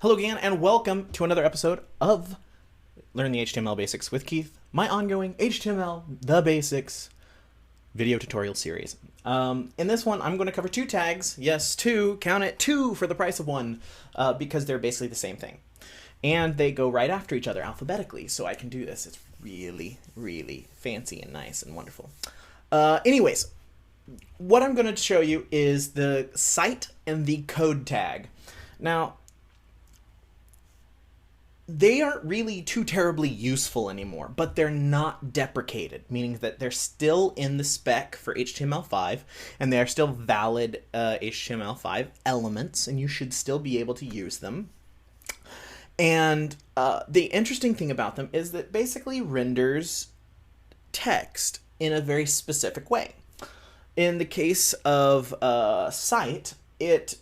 Hello again, and welcome to another episode of Learn the HTML Basics with Keith, my ongoing HTML The Basics video tutorial series. In this one, I'm going to cover two tags. Yes, two. Count it, two for the price of one, because they're basically the same thing. And they go right after each other alphabetically, so I can do this. It's really, really fancy and nice and wonderful. Anyways, what I'm going to show you is the cite and the code tag. Now, they aren't really too terribly useful anymore, but they're not deprecated, meaning that they're still in the spec for HTML5, and they are still valid HTML5 elements, and you should still be able to use them. And the interesting thing about them is that basically renders text in a very specific way. In the case of cite, it's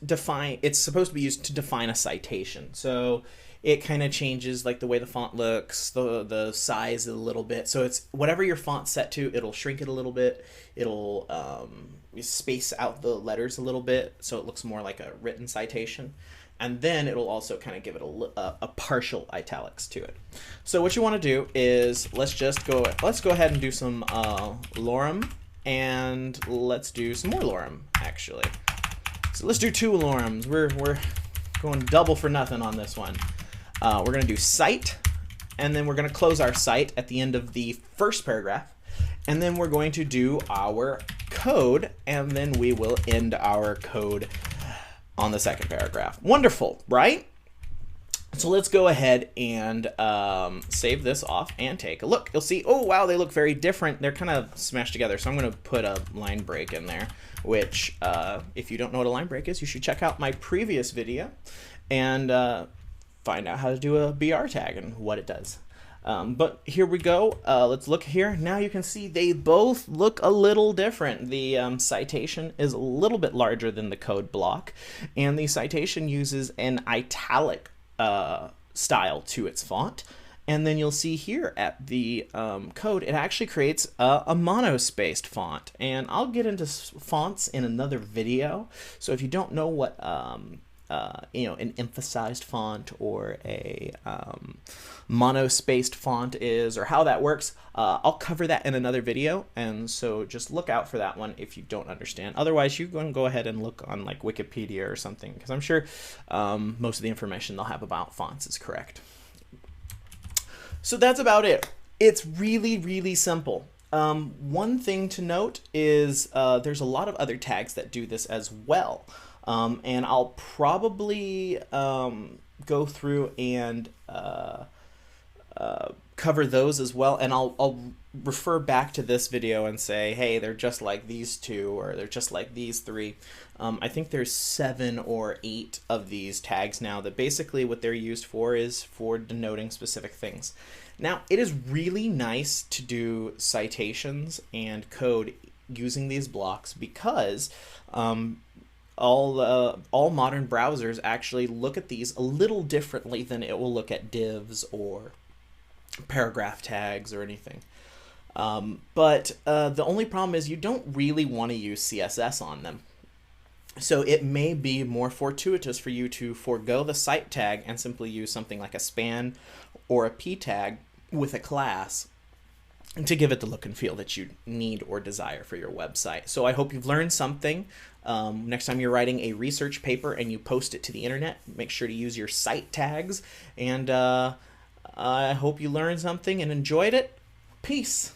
supposed to be used to define a citation. So it kind of changes like the way the font looks, the size a little bit. So it's whatever your font's set to, it'll shrink it a little bit. It'll space out the letters a little bit so it looks more like a written citation. And then it'll also kind of give it a partial italics to it. So what you want to do is let's go ahead and do some lorem, and let's do some more lorem actually. So let's do two lorems. We're going double for nothing on this one. We're going to do cite, and then we're going to close our cite at the end of the first paragraph, and then we're going to do our code, and then we will end our code on the second paragraph. Wonderful, right? So let's go ahead and save this off and take a look. You'll see, oh wow, they look very different. They're kind of smashed together. So I'm going to put a line break in there, which if you don't know what a line break is, you should check out my previous video and find out how to do a BR tag and what it does. But here we go. Let's look here. Now you can see they both look a little different. The citation is a little bit larger than the code block, and the citation uses an italic style to its font. And then you'll see here at the code, it actually creates a monospaced font. And I'll get into fonts in another video. So if you don't know what an emphasized font or a monospaced font is, or how that works, I'll cover that in another video, and so just look out for that one if you don't understand. Otherwise, you can go ahead and look on like Wikipedia or something, because I'm sure most of the information they'll have about fonts is correct. So that's about it. It's really, really simple. One thing to note is there's a lot of other tags that do this as well. And I'll probably go through and cover those as well, and I'll refer back to this video and say, hey, they're just like these two, or they're just like these three. I think there's 7 or 8 of these tags now that basically what they're used for is for denoting specific things. Now, it is really nice to do citations and code using these blocks because all modern browsers actually look at these a little differently than it will look at divs or paragraph tags or anything. But the only problem is you don't really want to use CSS on them. So it may be more fortuitous for you to forego the cite tag and simply use something like a span or a p tag with a class to give it the look and feel that you need or desire for your website. So I hope you've learned something. Next time you're writing a research paper and you post it to the internet, make sure to use your cite tags. And I hope you learned something and enjoyed it. Peace.